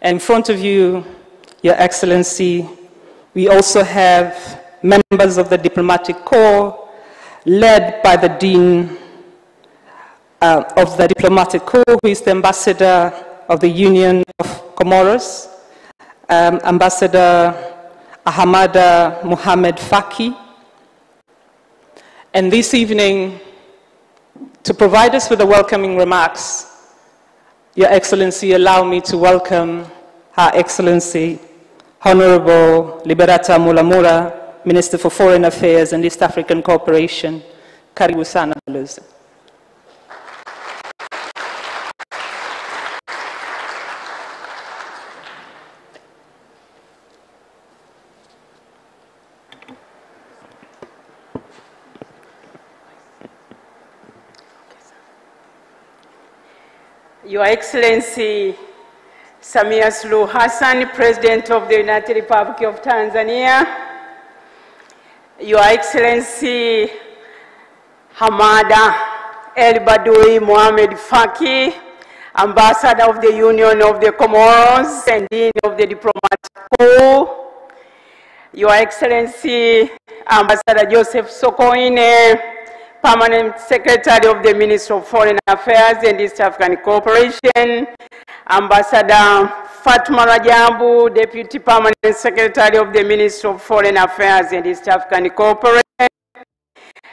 In front of you, Your Excellency, we also have members of the Diplomatic Corps, led by the Dean of the Diplomatic Corps, who is the Ambassador of the Union of Comoros, Ambassador Ahmada Mohamed Faki. And this evening, to provide us with the welcoming remarks, Your Excellency, allow me to welcome Her Excellency, Honorable Liberata Mulamura, Minister for Foreign Affairs and East African Cooperation. Karibu sana Balozi. Your Excellency Samia Suluhu Hassan, President of the United Republic of Tanzania, Your Excellency Hamada El Badoui Mohamed Faki, Ambassador of the Union of the Comoros and Dean of the Diplomatic Corps, Your Excellency Ambassador Joseph Sokoine, Permanent Secretary of the Ministry of Foreign Affairs and East African Cooperation, Ambassador Fatma Rajabu, Deputy Permanent Secretary of the Ministry of Foreign Affairs and East African Cooperation,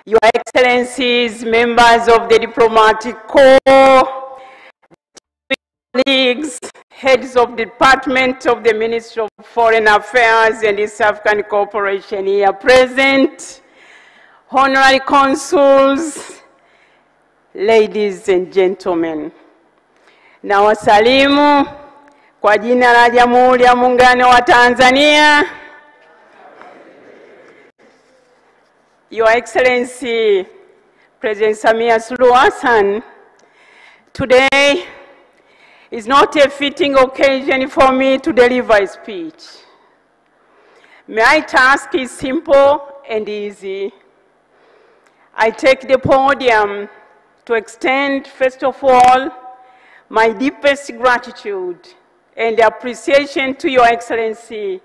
Your Excellencies, members of the Diplomatic Corps, colleagues, heads of the Department of the Ministry of Foreign Affairs and East African Cooperation here present, honorary consuls, ladies and gentlemen. Na wasalimu kwa jina la Jamhuri ya Muungano wa Tanzania. Your Excellency, President Samia Suluhu Hassan, today is not a fitting occasion for me to deliver a speech. My task is simple and easy. I take the podium to extend, first of all, my deepest gratitude and appreciation to Your Excellency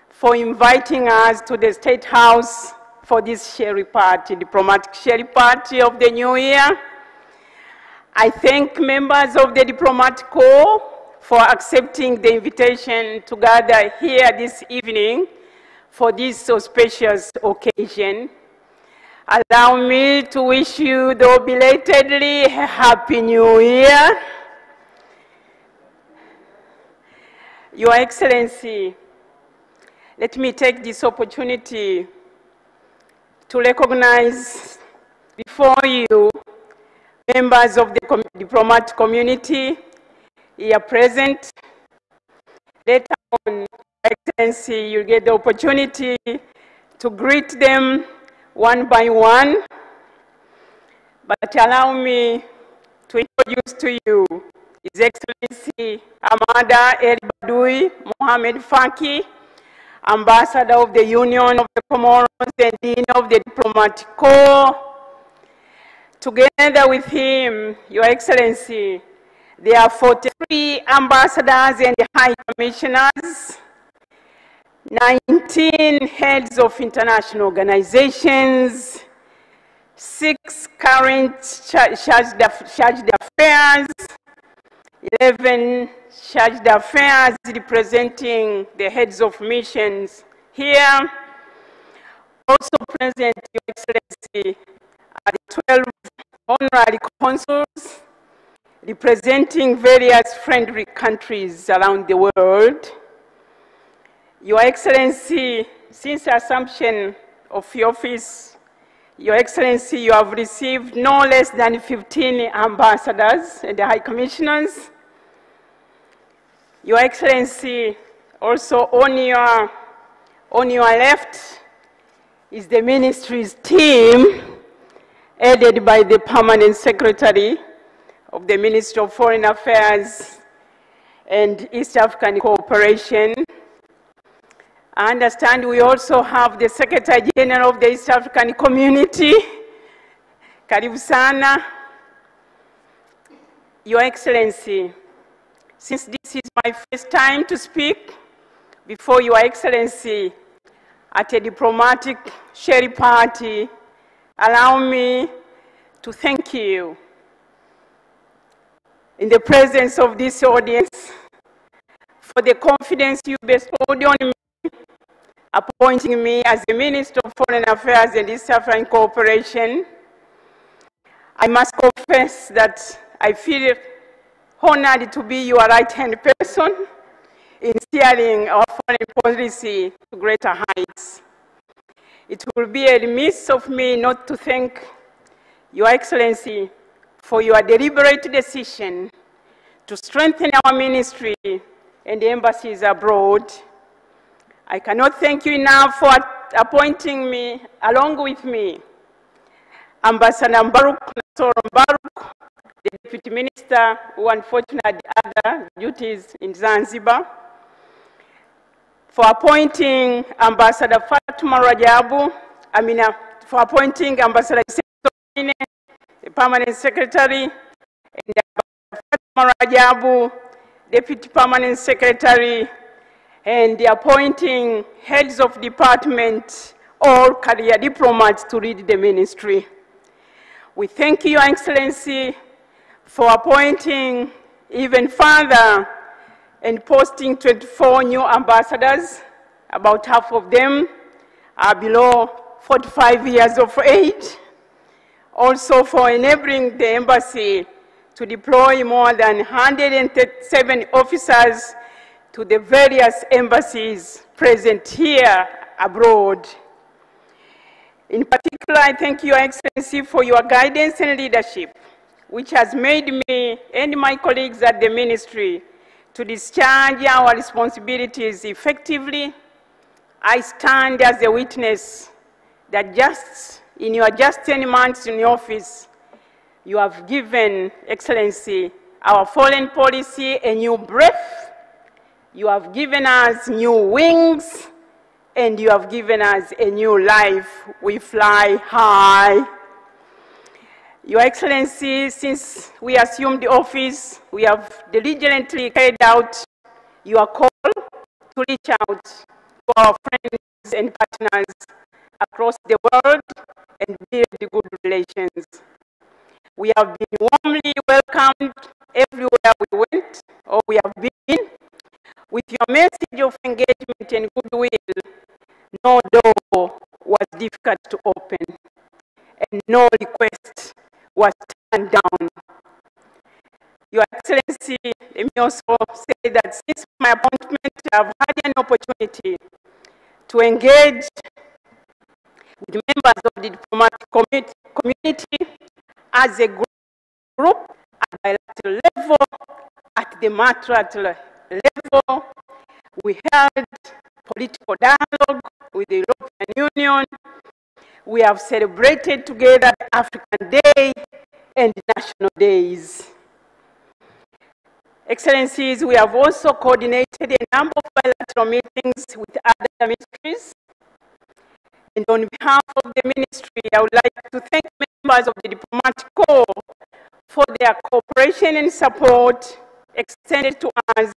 for inviting us to the State House for this Sherehe party, diplomatic Sherehe party of the new year. I thank members of the Diplomatic Corps for accepting the invitation to gather here this evening for this auspicious occasion. Allow me to wish you, though belatedly, a Happy New Year. Your Excellency, let me take this opportunity to recognize before you members of the diplomatic community here present. Later on, Your Excellency, you'll get the opportunity to greet them one by one, but allow me to introduce to you His Excellency Ahmada El Badoui Mohamed Faki, Ambassador of the Union of the Comoros and Dean of the Diplomatic Corps. Together with him, Your Excellency, there are 43 ambassadors and high commissioners, 19 heads of international organizations, 6 current charged affairs, 11 charged affairs representing the heads of missions here. Also present, Your Excellency, are the 12 honorary consuls representing various friendly countries around the world. Your Excellency, since assumption of your office, Your Excellency, you have received no less than 15 ambassadors and high commissioners. Your Excellency, also on your left is the ministry's team, headed by the Permanent Secretary of the Ministry of Foreign Affairs and East African Cooperation. I understand we also have the Secretary General of the East African Community. Karibu sana. Your Excellency, Since this is my first time to speak before Your Excellency at a diplomatic Sherehe party, allow me to thank you in the presence of this audience for the confidence you bestowed on me, appointing me as the Minister of Foreign Affairs and East African Cooperation. I must confess that I feel honored to be your right-hand person in steering our foreign policy to greater heights. It will be a remiss of me not to thank Your Excellency for your deliberate decision to strengthen our ministry and the embassies abroad. I cannot thank you enough for appointing me, along with me, Ambassador Mbaruk, the Deputy Minister who unfortunately had other duties in Zanzibar, for appointing Ambassador Fatuma Rajabu, for appointing Ambassador Isene, the Permanent Secretary, and Ambassador Fatuma Rajabu, Deputy Permanent Secretary, and the appointing heads of department, all career diplomats to lead the ministry. We thank you, Your Excellency, for appointing even further and posting 24 new ambassadors. About half of them are below 45 years of age. Also for enabling the embassy to deploy more than 137 officers to the various embassies present here abroad. In particular, I thank Your Excellency for your guidance and leadership, which has made me and my colleagues at the ministry to discharge our responsibilities effectively. I stand as a witness that just in your 10 months in office, you have given, Excellency, our foreign policy a new breath. You have given us new wings, and you have given us a new life. We fly high. Your Excellency, since we assumed the office, we have diligently carried out your call to reach out to our friends and partners across the world and build good relations. We have been warmly welcomed everywhere we went or we have been. With your message of engagement and goodwill, no door was difficult to open and no request was turned down. Your Excellency, let me also say that since my appointment, I have had an opportunity to engage with members of the diplomatic community as a group at bilateral level, at the multilateral level. We held political dialogue with the European Union. We have celebrated together African Day and National Days. Excellencies, we have also coordinated a number of bilateral meetings with other ministries. And on behalf of the ministry, I would like to thank members of the diplomatic corps for their cooperation and support extended to us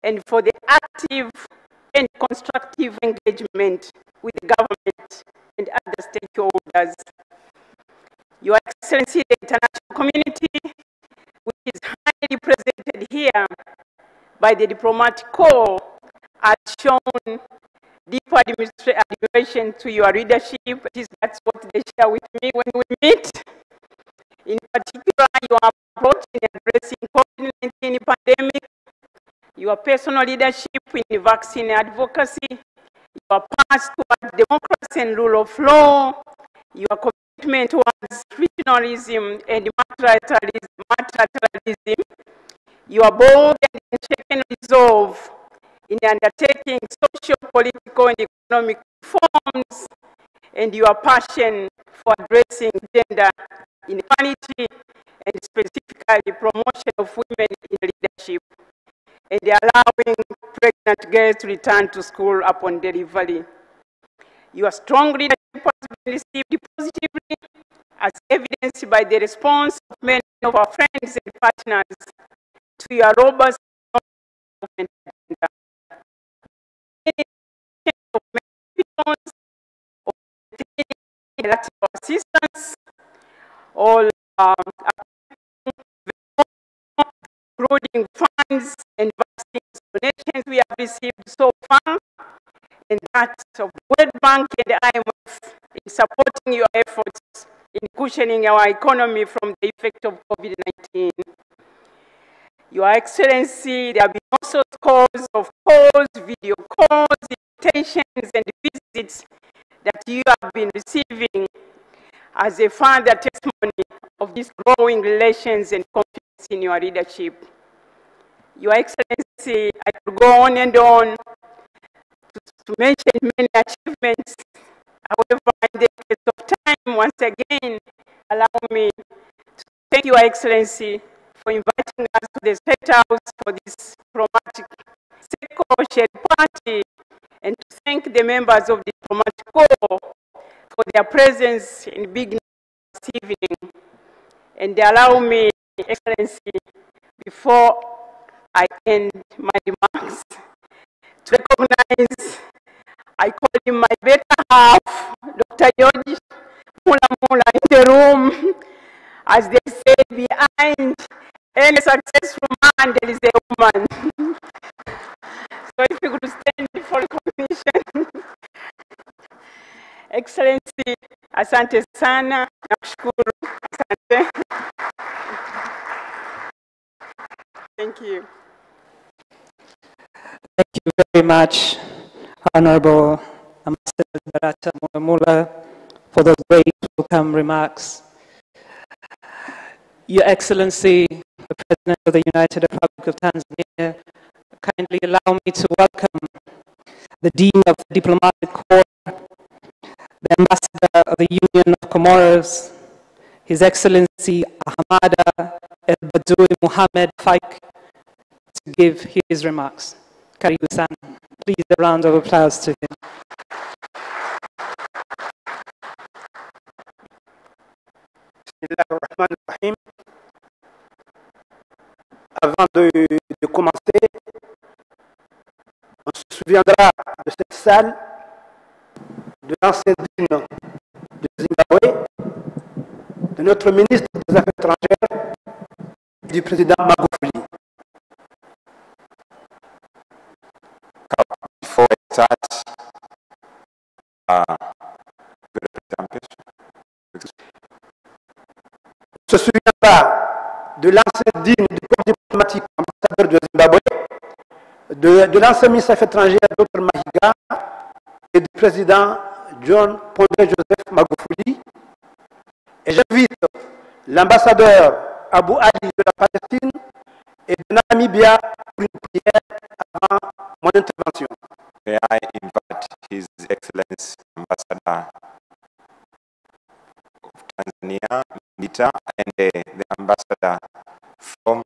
and for the active and constructive engagement with the government and other stakeholders. Your Excellency, the international community, which is highly represented here by the diplomatic corps, has shown deep admiration to your leadership. That's what they share with me when we meet. In particular, your approach in addressing COVID-19 pandemic, your personal leadership in vaccine advocacy, your path towards democracy and rule of law, your commitment towards regionalism and multilateralism, your bold and unshaken resolve in undertaking social, political, and economic reforms, and your passion for addressing gender inequality and specifically promotion of women in leadership, and allowing pregnant girls to return to school upon delivery. Your strong leadership has been received positively, as evidenced by the response of many of our friends and partners to your robust development agenda. Of millions of electoral assistance, all including funds and vaccines donations we have received so far, and that of the World Bank and the IMF in supporting your efforts in cushioning our economy from the effect of COVID-19. Your Excellency, there have been also scores of calls, video calls, invitations, and visits that you have been receiving as a further testimony of these growing relations and confidence in your leadership. Your Excellency, I could go on and on to mention many achievements. However, in the case of time, once again, allow me to thank Your Excellency for inviting us to the State House for this diplomatic shared party, and to thank the members of the diplomatic corps for their presence in big numbers this evening. And allow me, Excellency, before I end my remarks, to recognize, I call him my better half, Dr. George Mula Mula, in the room. As they say, behind any successful man, there is a woman. So if you could stand for recognition. Excellency, asante sana, nakushukuru, asante. Thank you. Thank you very much, Honorable Ambassador Barata Mulamula, for those great welcome remarks. Your Excellency, the President of the United Republic of Tanzania, kindly allow me to welcome the Dean of the Diplomatic Corps, the Ambassador of the Union of Comoros, His Excellency Ahmada El Badoui Mohammed Faik, to give his remarks. Karibu sana. Please, a round of applause to him. Bismillahirrahmanirrahim. Avant de commencer, on se souviendra de cette salle, de l'ancien dîme de Zimbabwe, de notre ministre des Affaires étrangères et du président Magufuli. Before I start, On se souviendra de l'ancien digne du corps diplomatique ambassadeur de Zimbabwe, de l'ancien ministre des Affaires étrangères Dr Mahiga et du président John Pombe Joseph Magufuli. Et j'invite l'ambassadeur Abu Ali de la Palestine et de Namibia pour une prière avant mon intervention. may I invite His Excellency Ambassador of Tanzania, Mpya, and the Ambassador from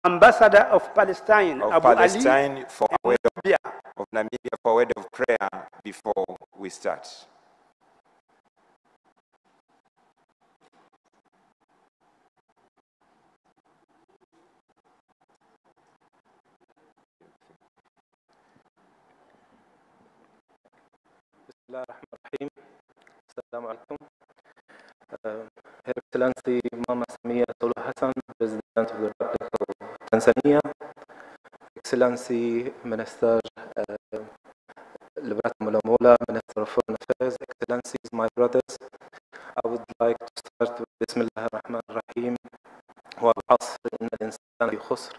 Ambassador of Palestine, Abu Palestine Ali, for a word Namibia. of Namibia for a word of prayer before we start. Bismillahirrahmanirrahim. Assalamu alaikum. Her Excellency Mama Samia Suluhu Hassan, President of the Republic of Tanzania, Excellency Minister Barata Mulamula, Minister of Foreign Affairs, Excellencies, my brothers, I would like to start with Bismillah ar-Rahman ar-Rahim. والعصر إن الإنسان في خسر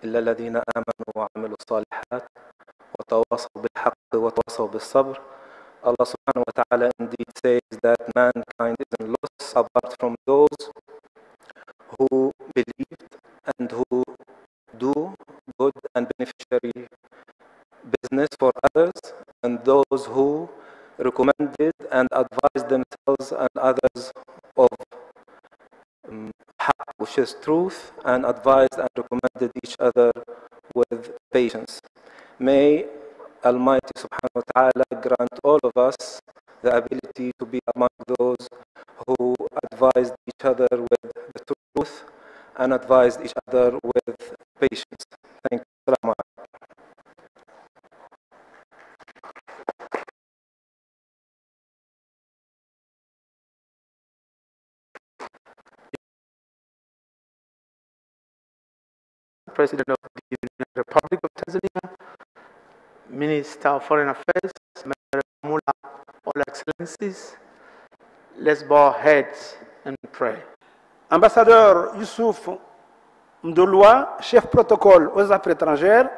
إلا الذين آمنوا وعملوا الصالحات وتواصوا بالحق وتواصوا بالصبر. Allah subhanahu wa ta'ala indeed says that mankind is in loss apart from those who believed and who do good and beneficiary business for others, and those who recommended and advised themselves and others of haqq, which is truth, and advised and recommended each other with patience. May Almighty subhanahu wa ta'ala grant all of us the ability to be among those who advised each other with the truth and advised each other with patience. Thank you. Assalamu alaikum. President of the United Republic of Tanzania, Minister of Foreign Affairs, Mula, all excellencies, let's bow our heads and pray. Ambassadeur Youssouf Mdolwa, chef protocole aux affaires étrangères.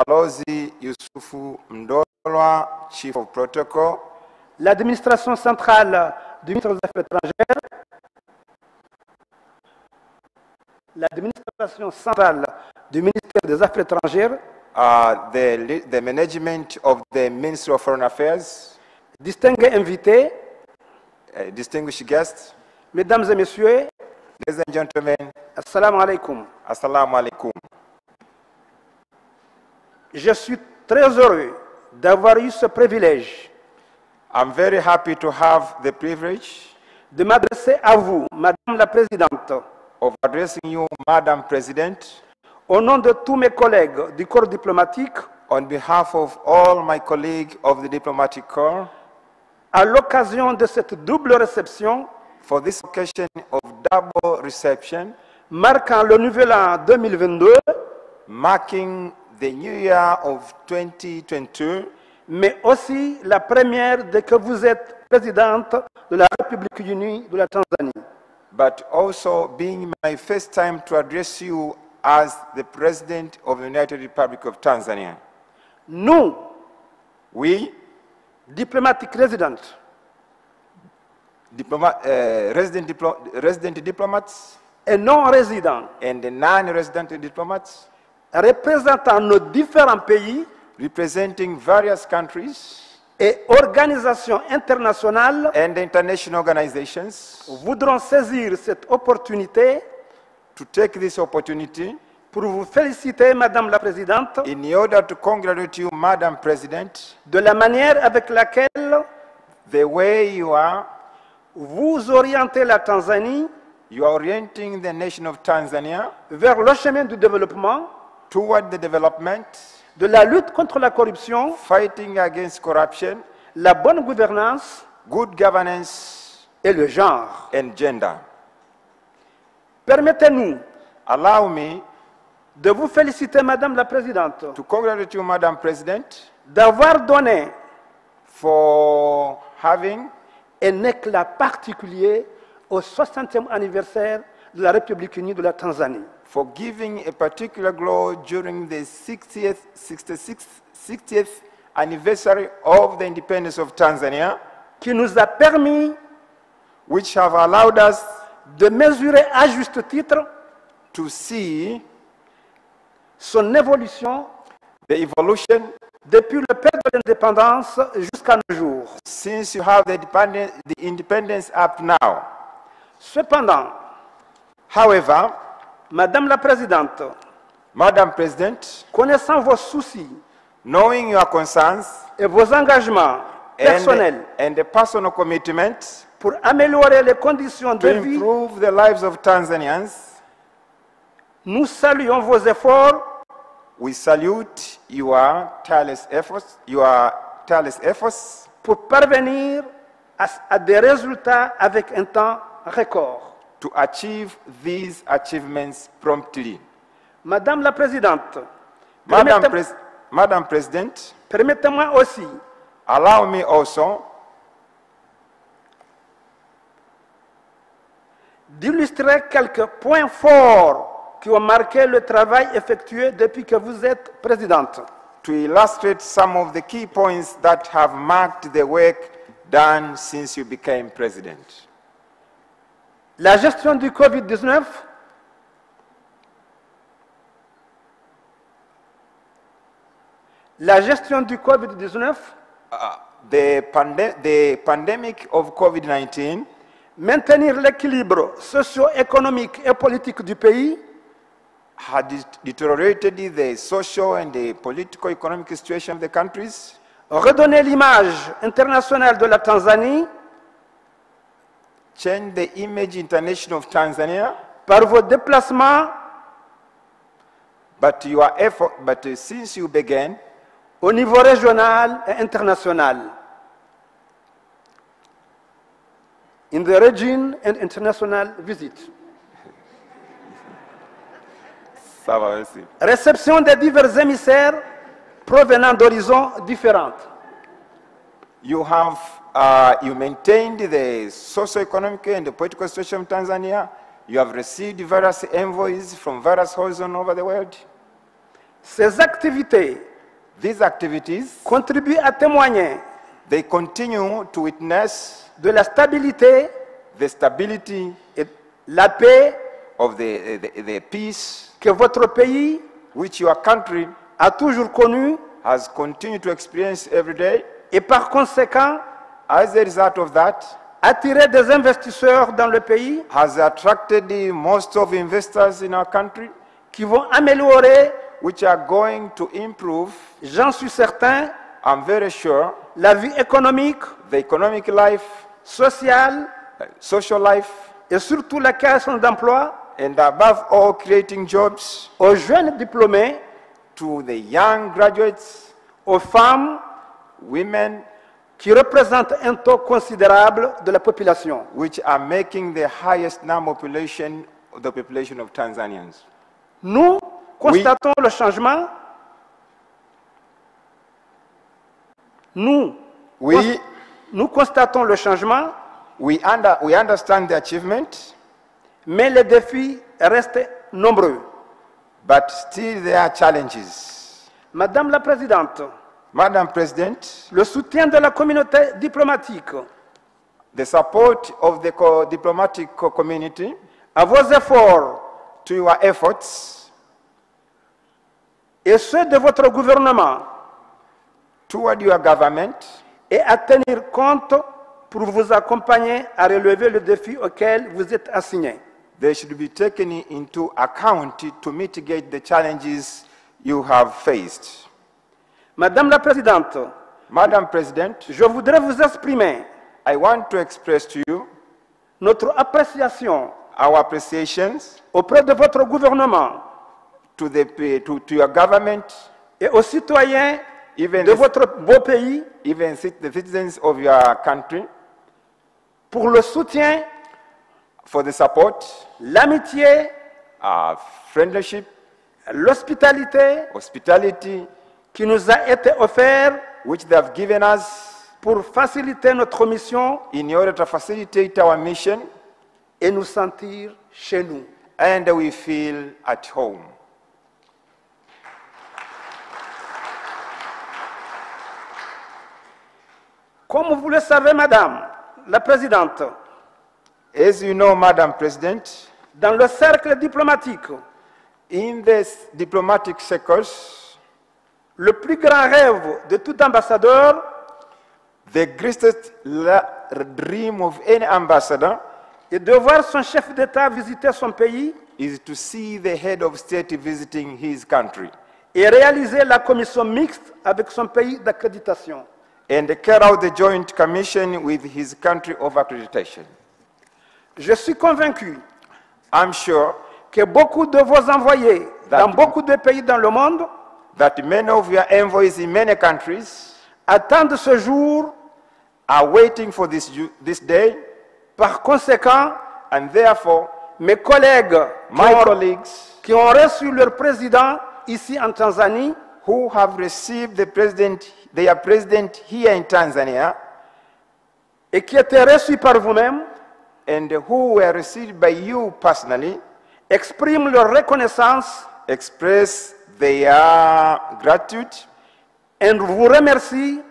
Balozi Yusufu Mdolwa, Chief of Protocol. L'administration centrale du ministère des Affaires étrangères. L'administration centrale du ministère des Affaires étrangères. The management of the Ministry of Foreign Affairs. Distingués invités. Distinguished guests. Mesdames et messieurs. Ladies and gentlemen. Assalamu alaikum. Assalamu alaikum. Je suis très heureux d'avoir eu ce privilège. I'm very happy to have the privilege de m'adresser à vous, Madame la Présidente, of addressing you, Madam President, au nom de tous mes collègues du corps diplomatique, on behalf of all my colleagues of the diplomatic corps, à l'occasion de cette double réception, for this occasion of double reception, marquant le nouvel an 2022, marking the new year of 2022, mais aussi la première dès que vous êtes présidente de la République unie de la Tanzanie. but also being my first time to address you as the President of the United Republic of Tanzania. Nous, We, diplomatiques résidents, resident diplomats et non résidents, and the non-resident diplomats, représentant nos différents pays representing various countries et organisations internationales, and international organizations, voudront saisir cette opportunité to take this opportunity pour vous féliciter, Madame la Présidente, in order to congratulate you, Madam President, de la manière avec laquelle the way you are orientez la Tanzanie orienting the nation of Tanzania vers le chemin du développement, toward the development, de la lutte contre la corruption, fighting against corruption, la bonne gouvernance good governance, et le genre. and gender. Permettez-nous Allow me de vous féliciter, Madame la Présidente, to congratulate you, Madam President, d'avoir donné for having un éclat particulier au 60e anniversaire de la République unie de la Tanzanie. for giving a particular glow during the 60th anniversary of the independence of Tanzania, Qui nous a permis which have allowed us de mesurer à juste titre to see son évolution the evolution depuis le père de l'indépendance jusqu'à nos jours. since you have the independence up now. Cependant, However, Madame la Présidente, Madam President, connaissant vos soucis knowing your concerns et vos engagements personnels and the personal commitment pour améliorer les conditions to de vie, improve the lives of Tanzanians, nous saluons vos efforts we salute your tireless efforts pour parvenir à des résultats avec un temps record. to achieve these achievements promptly. Madame la Présidente, Madam President, permettez-moi aussi allow me also d'illustrer quelques points forts qui ont marqué le travail effectué depuis que vous êtes présidente. to illustrate some of the key points that have marked the work done since you became president. La gestion du Covid-19, The pandemic of COVID-19 maintenir l'équilibre socio-économique et politique du pays, had deteriorated the social and the political economic situation of the countries, redonner l'image internationale de la Tanzanie changed the image international of Tanzania par vos déplacements But your effort, since you began, au niveau régional et international, in the region and international visit, ça va aussi. réception des divers émissaires provenant d'horizons différents, You have you maintained the socio-economic and the political situation of Tanzania. You have received various envoys from various horizons over the world. ces activités These activities, contribuent à témoigner they continue to witness de la stabilité the stability et la paix of the peace que votre pays which your country a toujours connue, has continued to experience every day. et par conséquent As a result of that, attirer des investisseurs dans le pays has attracted the most of investors in our country, qui vont améliorer, which are going to improve, j'en suis certain, I'm very sure, la vie économique, the economic life, sociale social life, et surtout la création d'emplois and above all, creating jobs aux jeunes diplômés, to the young graduates, aux femmes women, qui représentent un taux considérable de la population. which are making the highest number of the population of Tanzanians. Nous constatons le changement. Nous constatons le changement, We understand the achievement, mais les défis restent nombreux. but still there are challenges. Madame la Présidente, Madam President, le soutien de la communauté diplomatique the support of the diplomatic community à vos efforts to your efforts et ceux de votre gouvernement toward your government est à tenir compte pour vous accompagner à relever le défi auquel vous êtes assigné. they should be taken into account to mitigate the challenges you have faced. Madame la Présidente, Madam President, je voudrais vous exprimer I want to express to you notre appréciation our appreciations auprès de votre gouvernement to your government, et aux citoyens even de votre beau pays even the citizens of your country, pour le soutien, for the support, l'amitié, friendship, l'hospitalité hospitality, qui nous a été offert which they have given us pour faciliter notre mission in order to facilitate our mission, et nous sentir chez nous. and we feel at home. Comme vous le savez, Madame la Présidente, As you know, Madam President, dans le cercle diplomatique, in this diplomatic circles, le plus grand rêve de tout ambassadeur the greatest dream of any ambassador est de voir son chef d'État visiter son pays is to see the head of state visiting his country et réaliser la commission mixte avec son pays d'accréditation. and carry out the joint commission with his country of accreditation. Je suis convaincu I'm sure que beaucoup de vos envoyés dans beaucoup de pays dans le monde that many of your envoys in many countries attendent ce jour. are waiting for this day. Par conséquent, And therefore, mes collègues my colleagues qui ont reçu leur président ici en Tanzanie who have received their president here in Tanzania et qui étaient reçus par vous-même and who were received by you personally expriment leur reconnaissance express their gratitude et vous remercient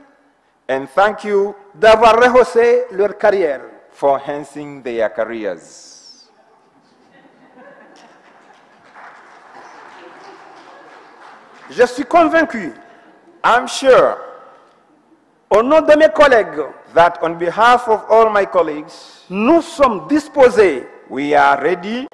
and thank you d'avoir rehaussé leur carrière. for enhancing their careers. Je suis convaincu, I'm sure au nom de mes collègues, that on behalf of all my colleagues, nous sommes disposés we are ready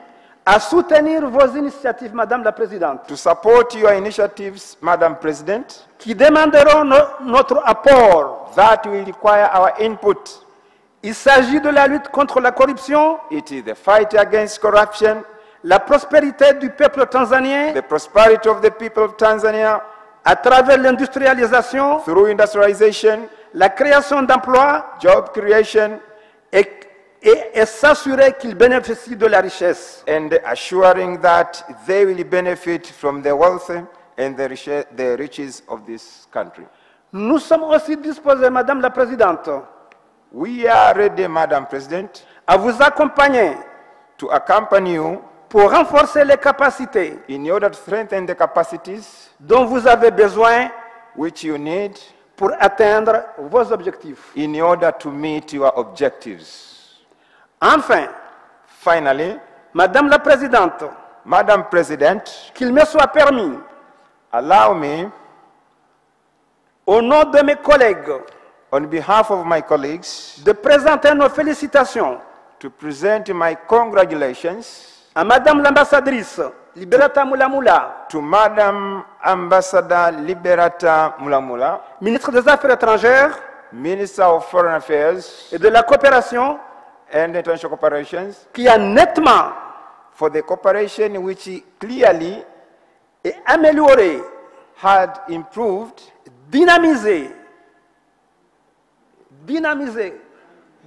à soutenir vos initiatives, Madame la Présidente, to support your initiatives, Madam President, qui demanderont notre apport. that will require our input. Il s'agit de la lutte contre la corruption, It is the fight against corruption, la prospérité du peuple tanzanien the prosperity of the people of Tanzania à travers l'industrialisation, through industrialization, la création d'emplois job creation, et s'assurer qu'ils bénéficient de la richesse. and assuring that they will benefit from the wealth and the riches of this country. Nous sommes aussi disposés, Madame la Présidente, We are ready, Madam President, à vous accompagner to accompany you pour renforcer les capacités in order to strengthen the capacities dont vous avez besoin which you need pour atteindre vos objectifs. in order to meet your objectives. Enfin, Finally, Madame la Présidente, Madam President, qu'il me soit permis, allow me, au nom de mes collègues, on behalf of my colleagues, de présenter nos félicitations to present my congratulations à Madame l'ambassadrice Liberata Mulamula, to Madam Ambassador Liberata Mulamula, ministre des Affaires étrangères Minister of Foreign Affairs et de la coopération, and International Cooperations, qui a nettement for the cooperation which clearly et amélioré, had improved, dynamisé,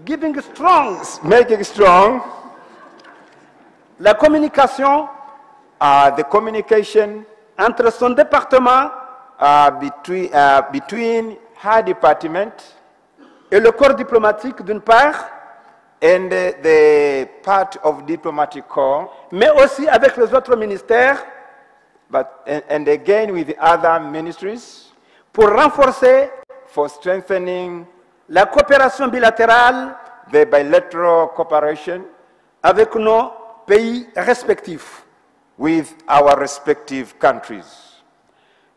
giving strong making strong la communication the communication entre son département between her department et le corps diplomatique d'une part, and the part of diplomatic corps, mais aussi avec les autres ministères but and again with the other ministries pour renforcer for strengthening la coopération bilatérale the bilateral cooperation avec nos pays respectifs. with our respective countries.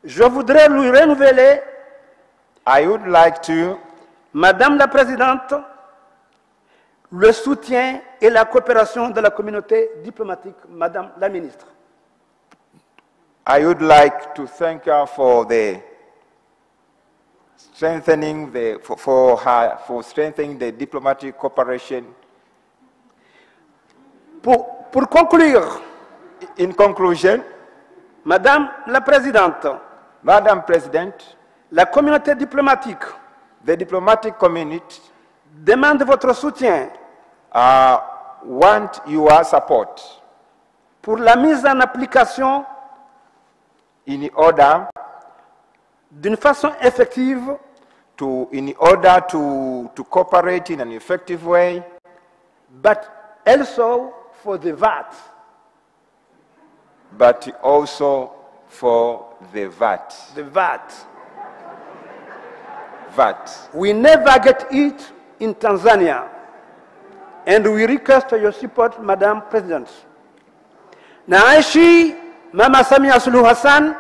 Je voudrais lui renouveler, I would like to, Madame la Présidente, le soutien et la coopération de la communauté diplomatique, Madame la Ministre. I would like to thank her for the strengthening for strengthening the diplomatic cooperation. Pour conclure, In conclusion, Madame la Présidente, Madam President, la communauté diplomatique the diplomatic community demande votre soutien want your support pour la mise en application in order d'une façon effective in order to cooperate in an effective way, but also for the VAT. but also for the VAT. The VAT. VAT. We never get it in Tanzania, and we request your support, Madam President. Naishi Mama Samia Suluhu Hassan,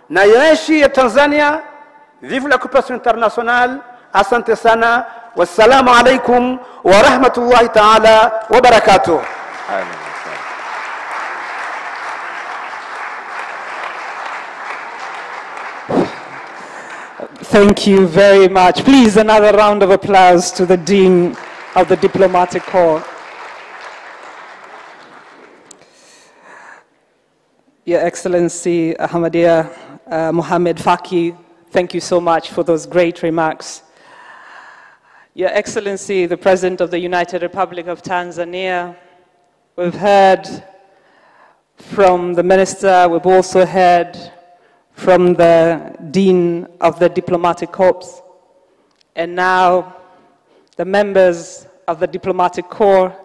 naishi ya Tanzania, vive la coopération internationale, asante sana, wassalamu alaikum wa rahmatullahi ta'ala wa barakatuh. Amen. Thank you very much. Please, another round of applause to the Dean of the Diplomatic Corps. Your Excellency Ahmadiyya Mohammed Faki, thank you so much for those great remarks. Your Excellency, the President of the United Republic of Tanzania, we've heard from the Minister, we've also heard from the Dean of the Diplomatic Corps, and now the members of the Diplomatic Corps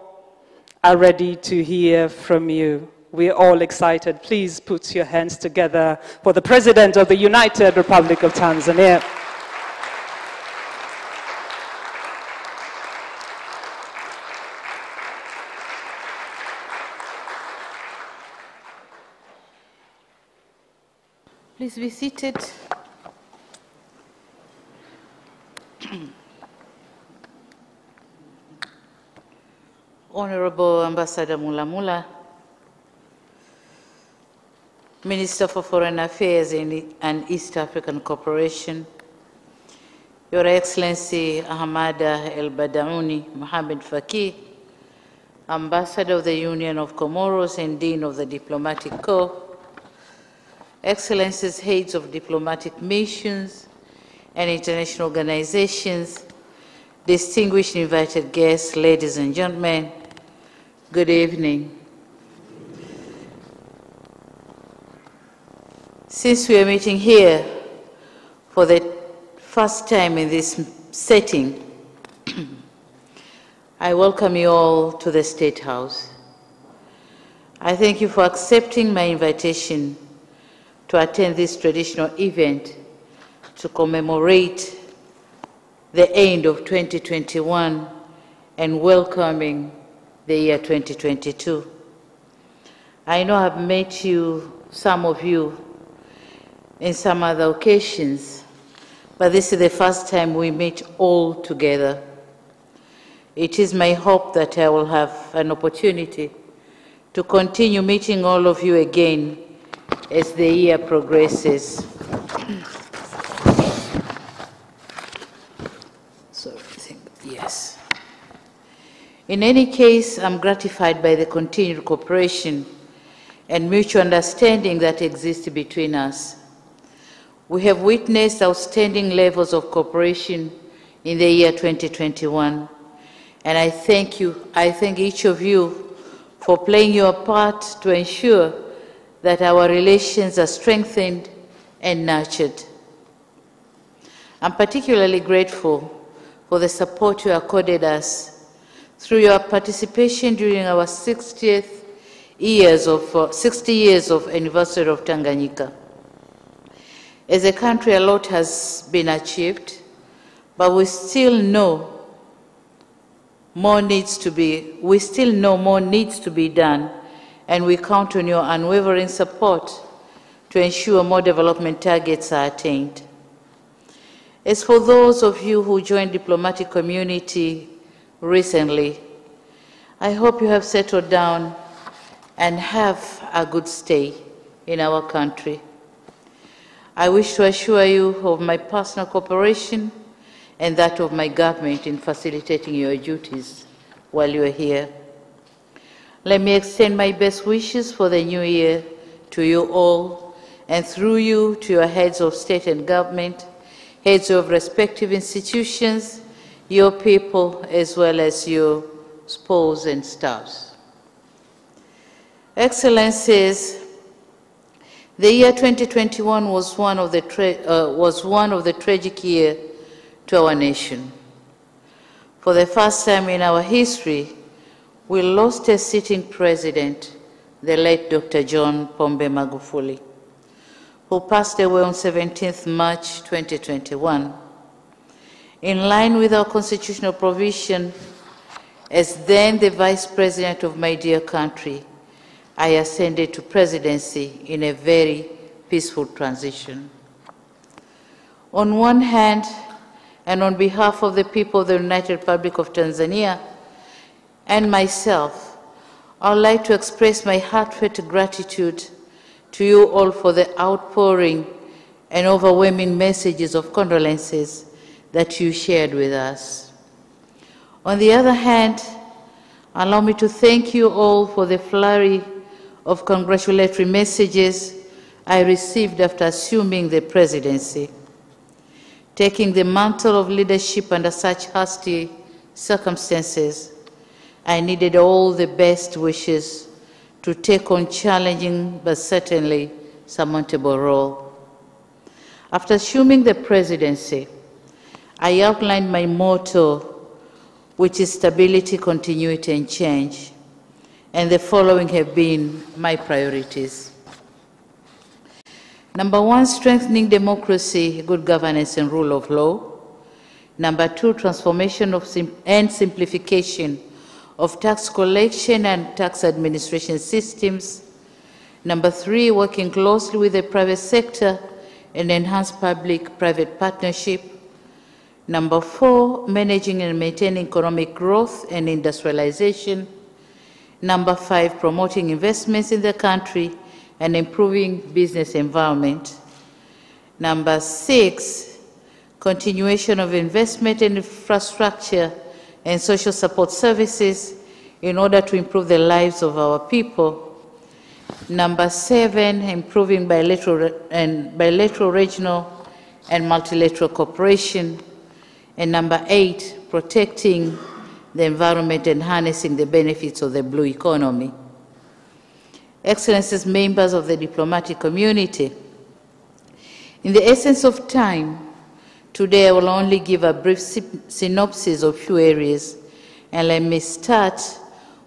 are ready to hear from you. We're all excited. Please put your hands together for the President of the United Republic of Tanzania. Please be seated. Honorable Ambassador Mulamula, Minister for Foreign Affairs and East African Cooperation, Your Excellency Ahmada El Badaouni Mohamed Faki, Ambassador of the Union of Comoros and Dean of the Diplomatic Corps, Excellencies, heads of diplomatic missions and international organizations, distinguished invited guests, ladies and gentlemen, good evening. Since we are meeting here for the first time in this setting, I welcome you all to the State House. I thank you for accepting my invitation to attend this traditional event to commemorate the end of 2021 and welcoming the year 2022. I know I've met you, some of you, in some other occasions, but this is the first time we meet all together. It is my hope that I will have an opportunity to continue meeting all of you again as the year progresses. Yes. In any case, I'm gratified by the continued cooperation and mutual understanding that exists between us. We have witnessed outstanding levels of cooperation in the year 2021, and I thank each of you for playing your part to ensure that our relations are strengthened and nurtured. I'm particularly grateful for the support you accorded us through your participation during our 60 years of anniversary of Tanganyika. As a country, a lot has been achieved, but we still know more needs to be done, and we count on your unwavering support to ensure more development targets are attained. As for those of you who joined diplomatic community recently, I hope you have settled down and have a good stay in our country. I wish to assure you of my personal cooperation and that of my government in facilitating your duties while you are here. Let me extend my best wishes for the new year to you all, and through you to your heads of state and government, heads of respective institutions, your people, as well as your spouse and staffs. Excellencies, the year 2021 was one of the tragic years to our nation. For the first time in our history, we lost a sitting president, the late Dr. John Pombe Magufuli, who passed away on 17th March 2021. In line with our constitutional provision, as then the Vice President of my dear country, I ascended to presidency in a very peaceful transition. On one hand, and on behalf of the people of the United Republic of Tanzania and myself, I would like to express my heartfelt gratitude to you all for the outpouring and overwhelming messages of condolences that you shared with us. On the other hand, allow me to thank you all for the flurry of congratulatory messages I received after assuming the presidency. Taking the mantle of leadership under such hasty circumstances, I needed all the best wishes to take on challenging but certainly surmountable role. After assuming the presidency, I outlined my motto, which is stability, continuity, and change, and the following have been my priorities. Number one, strengthening democracy, good governance, and rule of law. Number two, transformation and simplification of tax collection and tax administration systems. Number three, working closely with the private sector and enhance public-private partnership. Number four, managing and maintaining economic growth and industrialization. Number five, promoting investments in the country and improving business environment. Number six, continuation of investment in infrastructure and social support services in order to improve the lives of our people. Number 7, improving bilateral, regional, and multilateral cooperation. And number 8, protecting the environment and harnessing the benefits of the blue economy. Excellencies, members of the diplomatic community, in the essence of time, today I will only give a brief synopsis of few areas, and let me start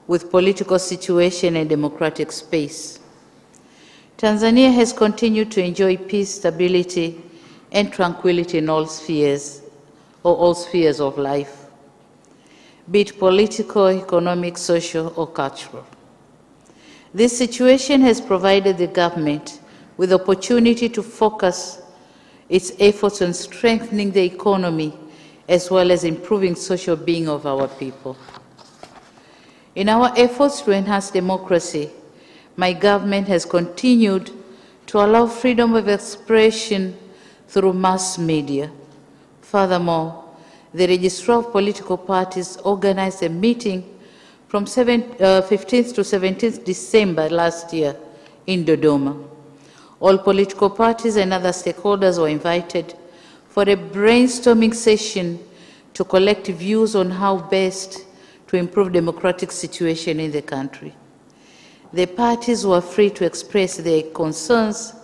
with political situation and democratic space. Tanzania has continued to enjoy peace, stability, and tranquility in all spheres of life, be it political, economic, social, or cultural. This situation has provided the government with the opportunity to focus its efforts on strengthening the economy as well as improving social being of our people. In our efforts to enhance democracy, my government has continued to allow freedom of expression through mass media. Furthermore, the Registrar of Political Parties organized a meeting from 15th to 17th December last year in Dodoma. All political parties and other stakeholders were invited for a brainstorming session to collect views on how best to improve democratic situation in the country. The parties were free to express their concerns,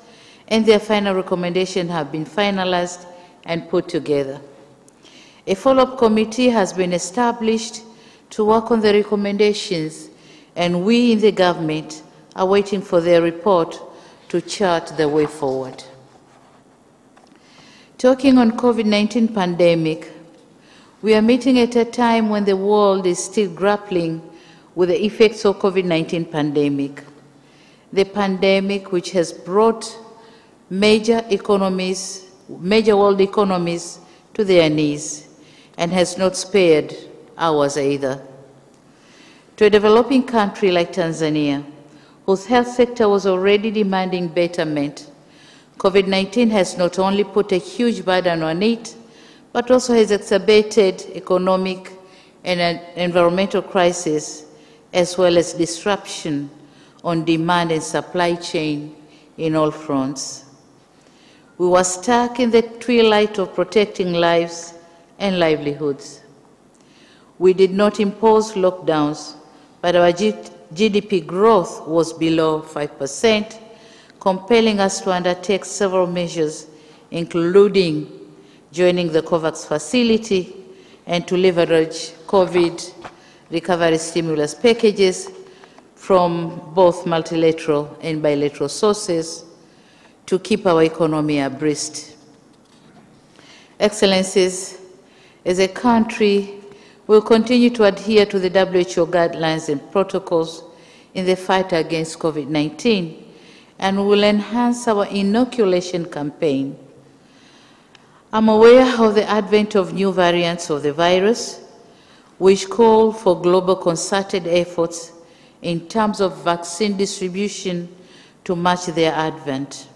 and their final recommendations have been finalized and put together. A follow-up committee has been established to work on the recommendations, and we in the government are waiting for their report to chart the way forward. Talking on COVID-19 pandemic, we are meeting at a time when the world is still grappling with the effects of COVID-19 pandemic. The pandemic, which has brought major world economies to their knees and has not spared ours either. To a developing country like Tanzania, whose health sector was already demanding betterment, COVID-19 has not only put a huge burden on it, but also has exacerbated economic and environmental crisis, as well as disruption on demand and supply chain in all fronts. We were stuck in the twilight of protecting lives and livelihoods. We did not impose lockdowns, but our GDP growth was below 5%, compelling us to undertake several measures, including joining the COVAX facility and to leverage COVID recovery stimulus packages from both multilateral and bilateral sources to keep our economy abreast. Excellencies, as a country, we will continue to adhere to the WHO guidelines and protocols in the fight against COVID-19, and we will enhance our inoculation campaign. I'm aware of the advent of new variants of the virus, which call for global concerted efforts in terms of vaccine distribution to match their advent.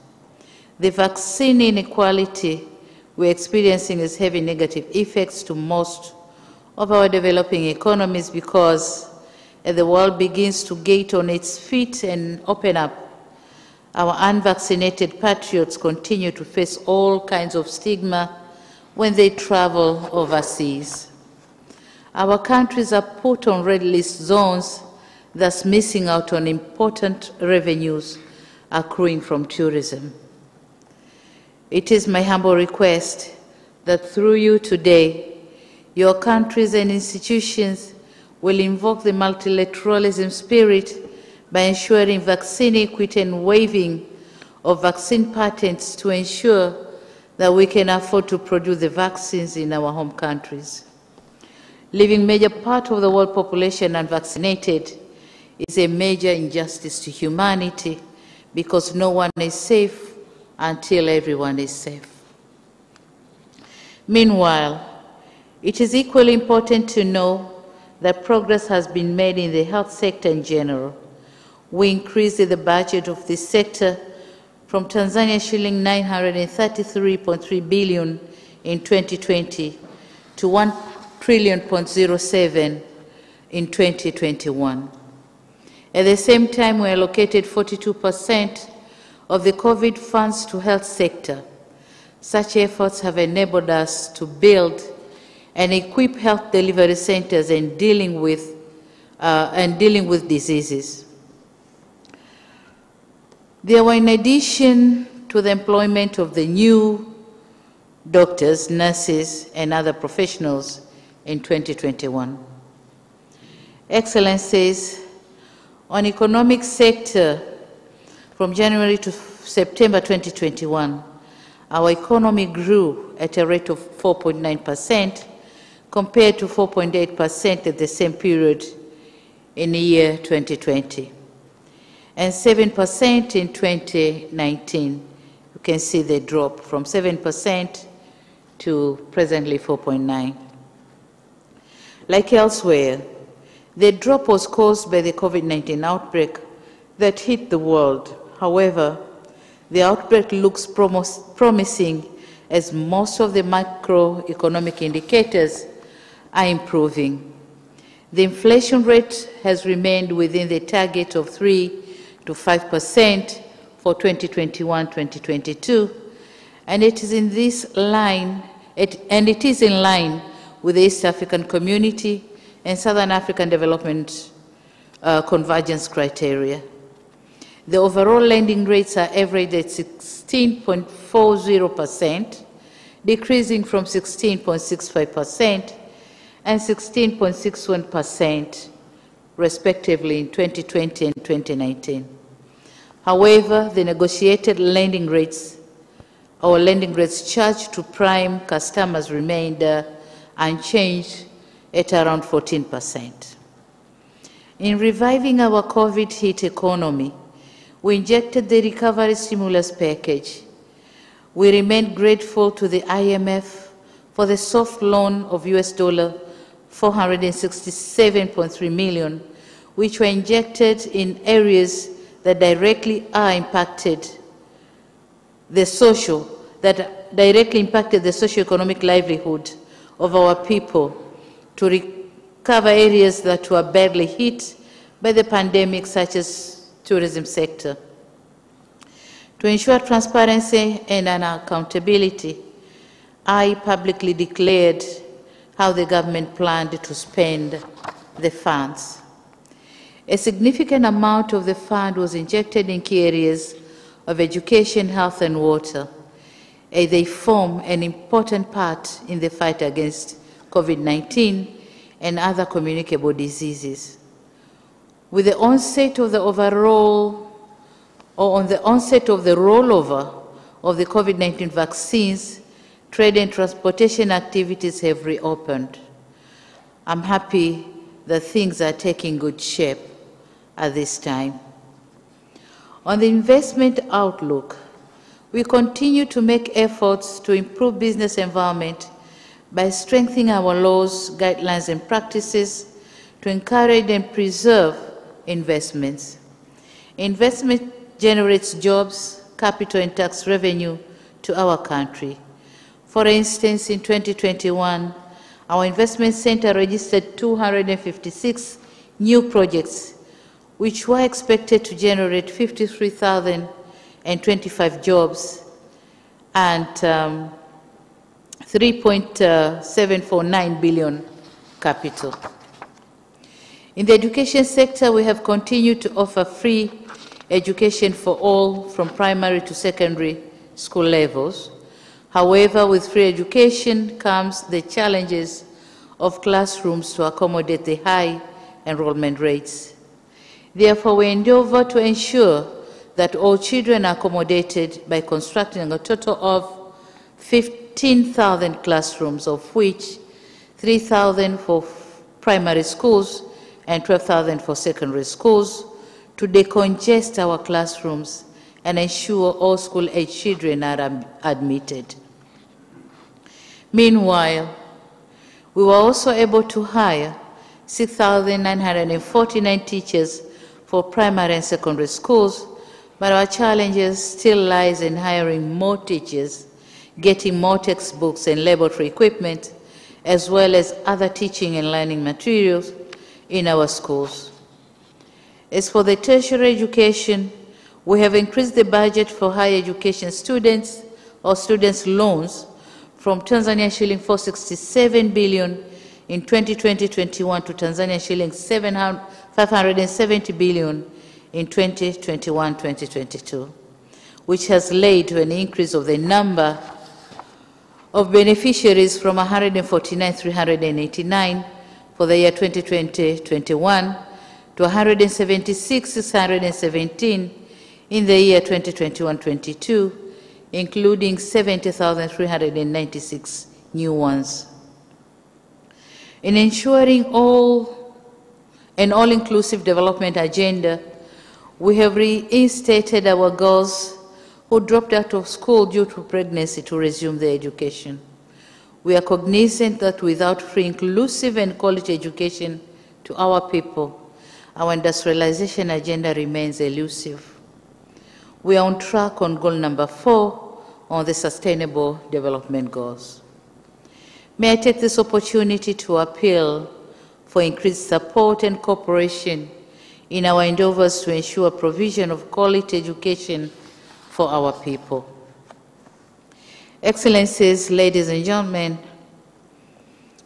The vaccine inequality we're experiencing is having negative effects to most of our developing economies because as the world begins to get on its feet and open up, our unvaccinated patriots continue to face all kinds of stigma when they travel overseas. Our countries are put on red list zones, thus missing out on important revenues accruing from tourism. It is my humble request that through you today, your countries and institutions will invoke the multilateralism spirit by ensuring vaccine equity and waiving of vaccine patents to ensure that we can afford to produce the vaccines in our home countries. Leaving major part of the world population unvaccinated is a major injustice to humanity because no one is safe until everyone is safe. Meanwhile, it is equally important to know that progress has been made in the health sector in general. We increased the budget of this sector from Tanzania shilling 933.3 billion in 2020 to 1 trillion.07 in 2021. At the same time, we allocated 42% of the COVID funds to health sector. Such efforts have enabled us to build and equip health delivery centers and dealing with diseases. There were, in addition to the employment of the new doctors, nurses, and other professionals in 2021. Excellencies, on economic sector, from January to September 2021, our economy grew at a rate of 4.9% compared to 4.8% at the same period in the year 2020, and 7% in 2019. You can see the drop from 7% to presently 4.9%. Like elsewhere, the drop was caused by the COVID-19 outbreak that hit the world. However, the outbreak looks promising as most of the macroeconomic indicators are improving. The inflation rate has remained within the target of 3 to 5% for 2021-2022, and it is in this line, it is in line with the East African Community and Southern African Development Convergence criteria. The overall lending rates are averaged at 16.40%, decreasing from 16.65% and 16.61% respectively in 2020 and 2019. However, the negotiated lending rates, or lending rates charged to prime customers, remained unchanged at around 14%. In reviving our COVID-hit economy, we injected the recovery stimulus package. We remain grateful to the IMF for the soft loan of US $467.3 million, which were injected in areas that directly impacted the socio-economic livelihood of our people, to recover areas that were badly hit by the pandemic, such as tourism sector. To ensure transparency and accountability, I publicly declared how the government planned to spend the funds. A significant amount of the fund was injected in key areas of education, health, and water, as they form an important part in the fight against COVID-19 and other communicable diseases. With the onset of the rollover of the COVID-19 vaccines, trade and transportation activities have reopened. I'm happy that things are taking good shape at this time. On the investment outlook, we continue to make efforts to improve business environment by strengthening our laws, guidelines, and practices to encourage and preserve investments. Investment generates jobs, capital, and tax revenue to our country. For instance, in 2021, our investment center registered 256 new projects, which were expected to generate 53,025 jobs and 3.749 billion capital. In the education sector, we have continued to offer free education for all from primary to secondary school levels. However, with free education comes the challenges of classrooms to accommodate the high enrollment rates. Therefore, we endeavor to ensure that all children are accommodated by constructing a total of 15,000 classrooms, of which 3,000 for primary schools and 12,000 for secondary schools, to decongest our classrooms and ensure all school-age children are admitted. Meanwhile, we were also able to hire 6,949 teachers for primary and secondary schools, but our challenges still lies in hiring more teachers, getting more textbooks and laboratory equipment, as well as other teaching and learning materials, in our schools. As for the tertiary education, we have increased the budget for higher education students or students' loans from Tanzania shilling 467 billion in 2020-21 to Tanzania shilling 570 billion in 2021-2022, which has led to an increase of the number of beneficiaries from 149,389 for the year 2020-21 to 176,617 in the year 2021-22, including 70,396 new ones. In ensuring an all-inclusive development agenda, we have reinstated our girls who dropped out of school due to pregnancy to resume their education. We are cognizant that without free, inclusive, and quality education to our people, our industrialization agenda remains elusive. We are on track on goal number 4 on the Sustainable Development Goals. May I take this opportunity to appeal for increased support and cooperation in our endeavors to ensure provision of quality education for our people. Excellencies, ladies and gentlemen,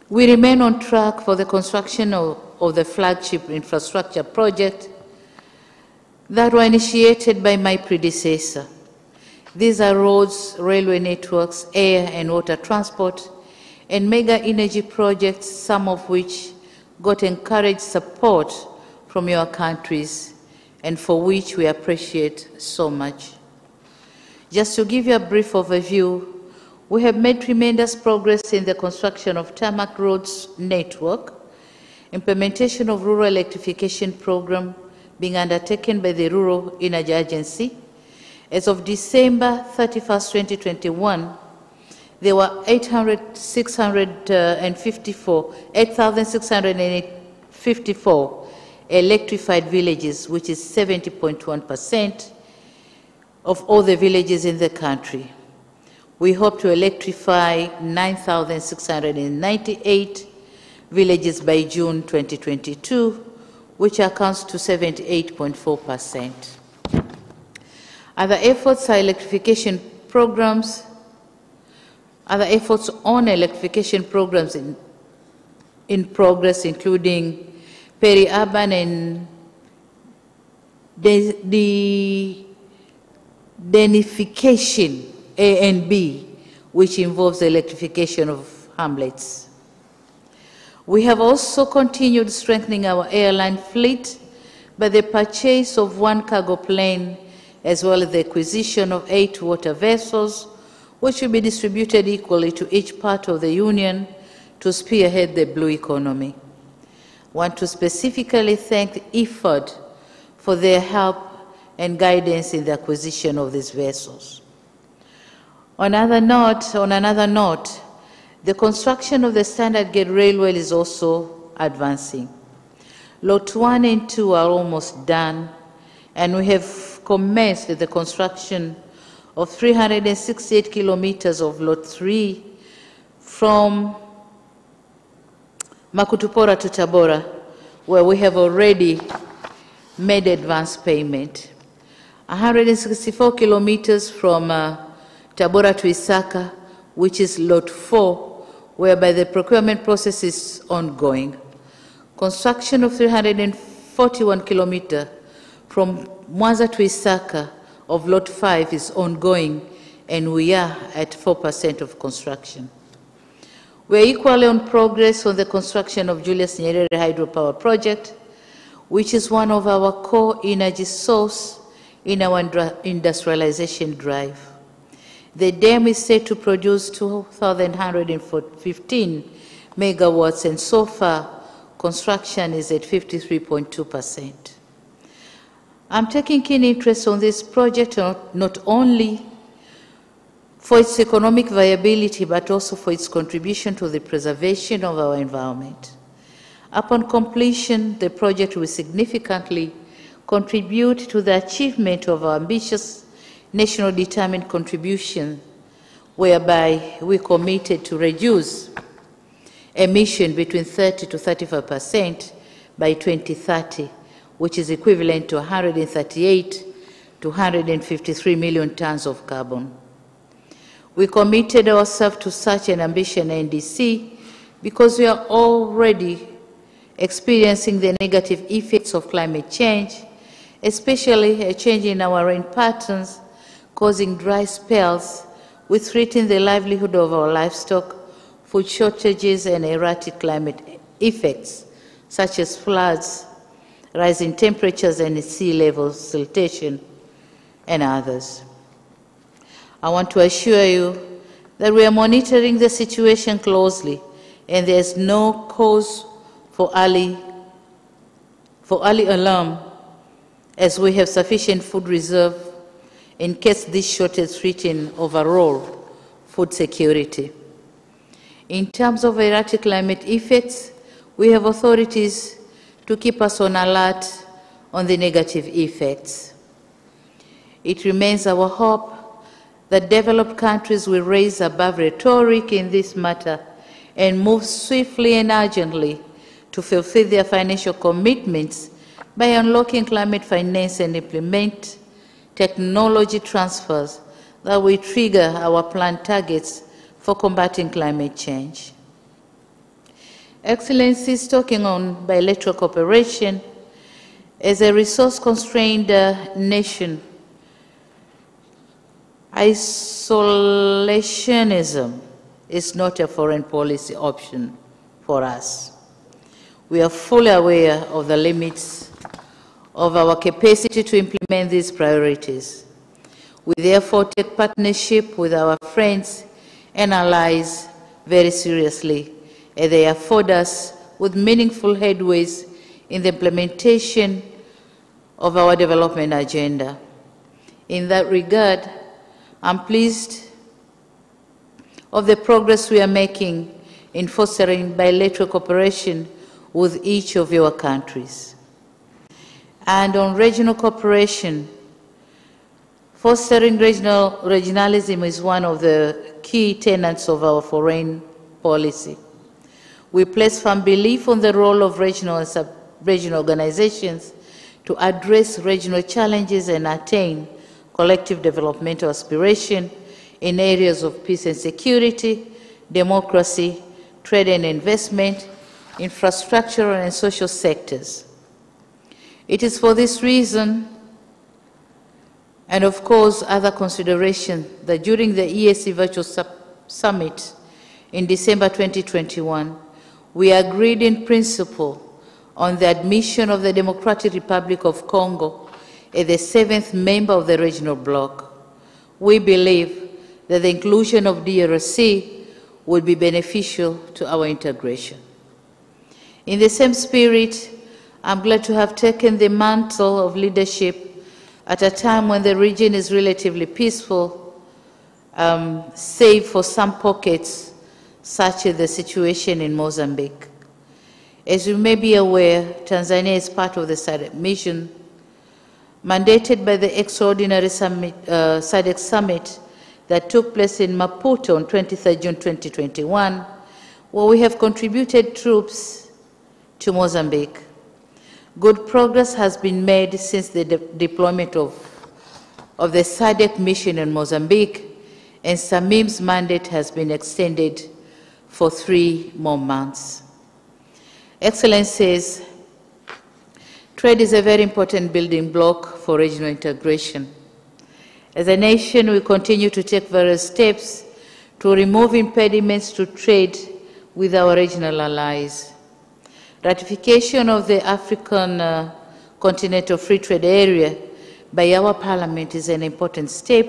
we remain on track for the construction of the flagship infrastructure project that were initiated by my predecessor. These are roads, railway networks, air and water transport, and mega energy projects, some of which got encouraged support from your countries and for which we appreciate so much. Just to give you a brief overview, we have made tremendous progress in the construction of tarmac roads network, implementation of rural electrification program being undertaken by the Rural Energy Agency. As of December 31st, 2021, there were 8,654 electrified villages, which is 70.1% of all the villages in the country. We hope to electrify 9,698 villages by June 2022, which accounts to 78.4%. Other efforts on electrification programs in progress, including peri-urban and densification A and B, which involves the electrification of hamlets. We have also continued strengthening our airline fleet by the purchase of 1 cargo plane, as well as the acquisition of 8 water vessels, which will be distributed equally to each part of the Union to spearhead the blue economy. I want to specifically thank IFAD for their help and guidance in the acquisition of these vessels. On another note, the construction of the Standard Gauge Railway is also advancing. Lot 1 and 2 are almost done, and we have commenced the construction of 368 kilometers of Lot 3 from Makutupora to Tabora, where we have already made advance payment. 164 kilometers from Tabora to Isaka, which is Lot 4, whereby the procurement process is ongoing. Construction of 341 kilometers from Mwanza to Isaka of Lot 5 is ongoing, and we are at 4% of construction. We are equally on progress on the construction of Julius Nyerere Hydropower Project, which is one of our core energy sources in our industrialization drive. The dam is set to produce 2,115 megawatts, and so far, construction is at 53.2%. I'm taking keen interest on this project not only for its economic viability, but also for its contribution to the preservation of our environment. Upon completion, the project will significantly contribute to the achievement of our ambitious national determined contribution, whereby we committed to reduce emission between 30 to 35% by 2030, which is equivalent to 138 to 153 million tons of carbon. We committed ourselves to such an ambitious NDC because we are already experiencing the negative effects of climate change, especially a change in our rain patterns, causing dry spells, which threaten the livelihood of our livestock, food shortages, and erratic climate effects, such as floods, rising temperatures and sea level siltation, and others. I want to assure you that we are monitoring the situation closely, and there is no cause for early alarm, as we have sufficient food reserve in case this shortage threatens overall food security. In terms of erratic climate effects, we have authorities to keep us on alert on the negative effects. It remains our hope that developed countries will raise above rhetoric in this matter and move swiftly and urgently to fulfill their financial commitments by unlocking climate finance and implement technology transfers that will trigger our planned targets for combating climate change. Excellencies, talking on bilateral cooperation, as a resource-constrained nation, isolationism is not a foreign policy option for us. We are fully aware of the limits of our capacity to implement these priorities. We therefore take partnership with our friends and allies very seriously, as they afford us with meaningful headways in the implementation of our development agenda. In that regard, I'm pleased of the progress we are making in fostering bilateral cooperation with each of your countries. And on regional cooperation, fostering regionalism is one of the key tenets of our foreign policy. We place firm belief on the role of regional and sub-regional organizations to address regional challenges and attain collective developmental aspiration in areas of peace and security, democracy, trade and investment, infrastructural and social sectors. It is for this reason, and of course other considerations, that during the EAC Virtual Summit in December 2021, we agreed in principle on the admission of the Democratic Republic of Congo as the 7th member of the regional bloc. We believe that the inclusion of DRC would be beneficial to our integration. In the same spirit, I'm glad to have taken the mantle of leadership at a time when the region is relatively peaceful, save for some pockets, such as the situation in Mozambique. As you may be aware, Tanzania is part of the SADC mission, mandated by the extraordinary SADC summit that took place in Maputo on 23 June 2021, where we have contributed troops to Mozambique. Good progress has been made since the deployment of the SADC mission in Mozambique, and Samim's mandate has been extended for 3 more months. Excellencies, trade is a very important building block for regional integration. As a nation, we continue to take various steps to remove impediments to trade with our regional allies. Ratification of the African Continental Free Trade Area by our Parliament is an important step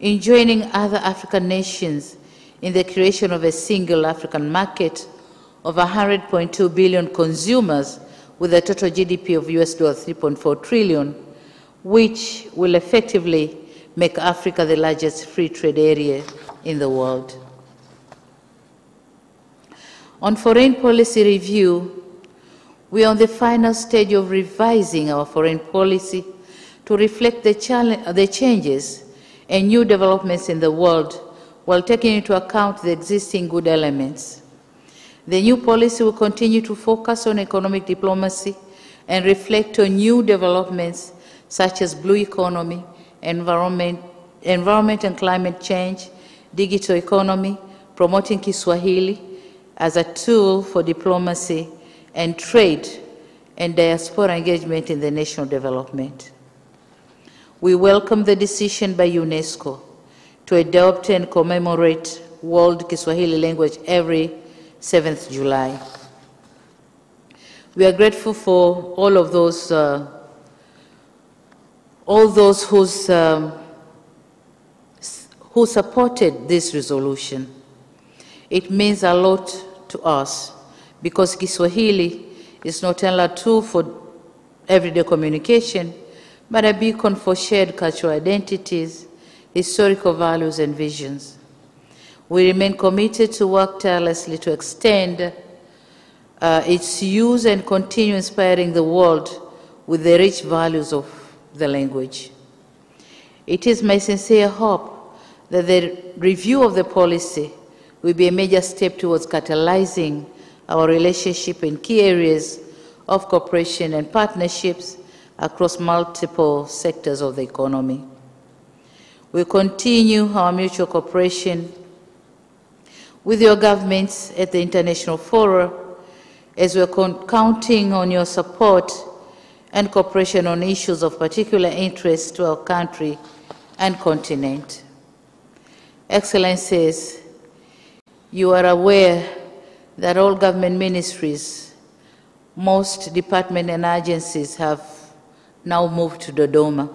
in joining other African nations in the creation of a single African market of 100.2 billion consumers with a total GDP of US $3.4 trillion, which will effectively make Africa the largest free trade area in the world. On foreign policy review, we are on the final stage of revising our foreign policy to reflect the changes and new developments in the world while taking into account the existing good elements. The new policy will continue to focus on economic diplomacy and reflect on new developments such as blue economy, environment and climate change, digital economy, promoting Kiswahili as a tool for diplomacy and trade and diaspora engagement in the national development. We welcome the decision by UNESCO to adopt and commemorate World Kiswahili Language every 7th July. We are grateful for all of those who supported this resolution. It means a lot to us because Kiswahili is not only a tool for everyday communication, but a beacon for shared cultural identities, historical values, and visions. We remain committed to work tirelessly to extend its use and continue inspiring the world with the rich values of the language. It is my sincere hope that the review of the policy will be a major step towards catalyzing our relationship in key areas of cooperation and partnerships across multiple sectors of the economy. We continue our mutual cooperation with your governments at the international fora as we are counting on your support and cooperation on issues of particular interest to our country and continent. Excellencies, you are aware that all government ministries, most departments and agencies have now moved to Dodoma.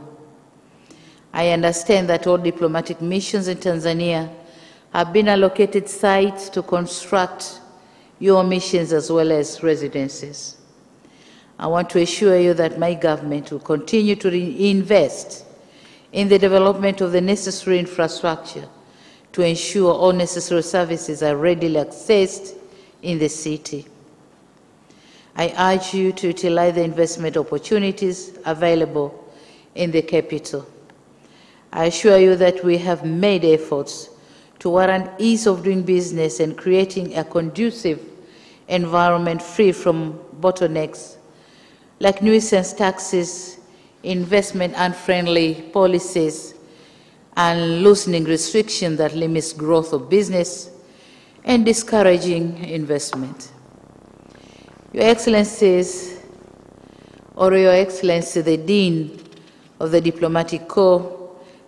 I understand that all diplomatic missions in Tanzania have been allocated sites to construct your missions as well as residences. I want to assure you that my government will continue to invest in the development of the necessary infrastructure to ensure all necessary services are readily accessed in the city. I urge you to utilize the investment opportunities available in the capital. I assure you that we have made efforts to warrant ease of doing business and creating a conducive environment free from bottlenecks like nuisance taxes, investment unfriendly policies, and loosening restrictions that limits growth of business and discouraging investment. Your Excellencies, or Your Excellency, the Dean of the Diplomatic Corps,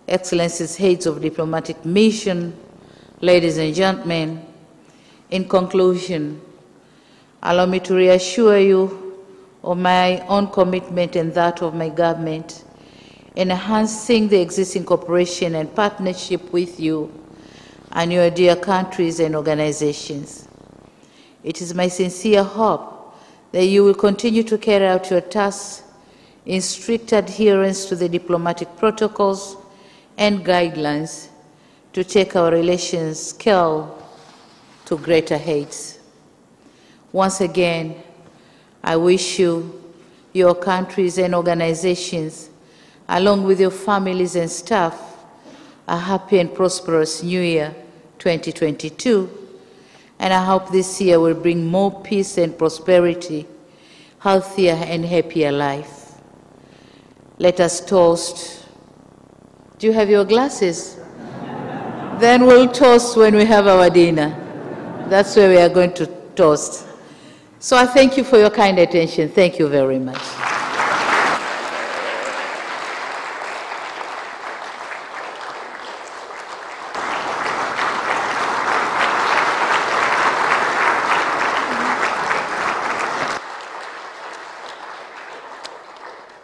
Excellencies, heads of diplomatic mission, ladies and gentlemen, in conclusion, allow me to reassure you of my own commitment and that of my government in enhancing the existing cooperation and partnership with you and your dear countries and organizations. It is my sincere hope that you will continue to carry out your tasks in strict adherence to the diplomatic protocols and guidelines to take our relations scale to greater heights. Once again, I wish you, your countries and organizations, along with your families and staff, a happy and prosperous New Year 2022, and I hope this year will bring more peace and prosperity, healthier and happier life. Let us toast. Do you have your glasses? Then we'll toast when we have our dinner. That's where we are going to toast. So I thank you for your kind attention. Thank you very much.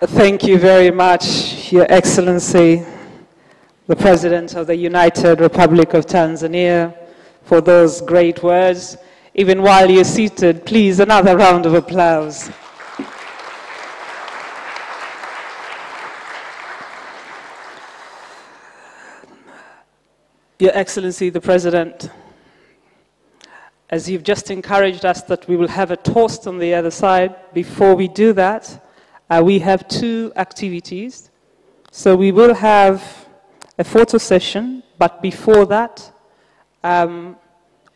Thank you very much, Your Excellency, the President of the United Republic of Tanzania, for those great words. Even while you're seated, please, another round of applause. Your Excellency, the President, as you've just encouraged us that we will have a toast on the other side, before we do that, we have two activities. So we will have a photo session, but before that,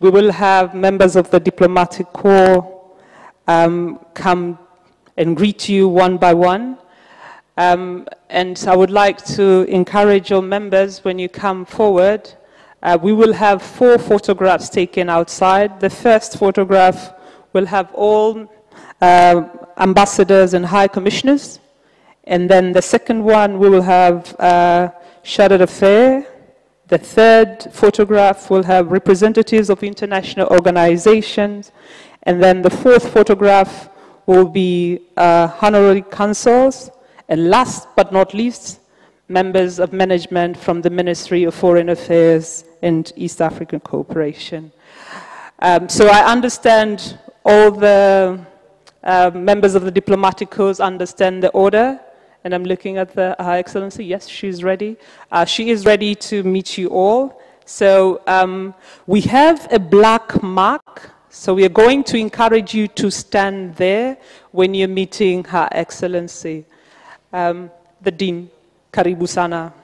We will have members of the diplomatic corps come and greet you one by one. And I would like to encourage your members, when you come forward, we will have 4 photographs taken outside. The first photograph will have all ambassadors and high commissioners. And then the second one, we will have Charge d'Affaires. The third photograph will have representatives of international organizations. And then the fourth photograph will be honorary consuls. And last but not least, members of management from the Ministry of Foreign Affairs and East African Cooperation. So I understand all the members of the diplomatic corps understand the order, and I'm looking at Her Excellency. Yes, she's ready. She is ready to meet you all. So we have a black mark, so we are going to encourage you to stand there when you're meeting Her Excellency. The Dean, Karibu Sana.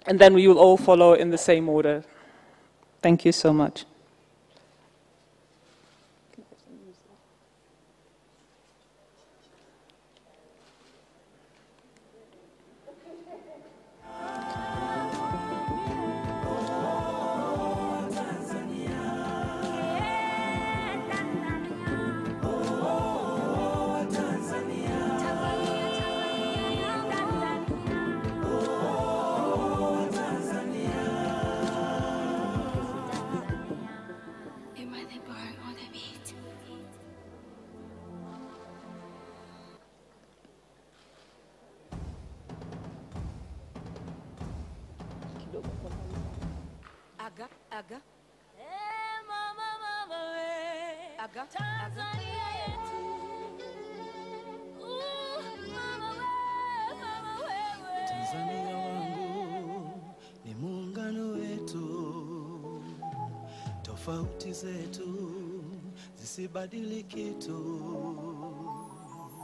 And then we will all follow in the same order. Thank you so much. Aga. Mama, aga. Tanzania yetu. Mama wewe. Tanzania wangu ni muungano wetu. Tofauti zetu zisibadili kitu.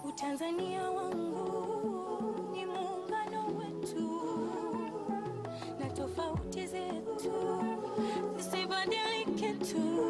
Utanzania wangu ni muungano wetu. Na tofauti zetu zisibadili kitu.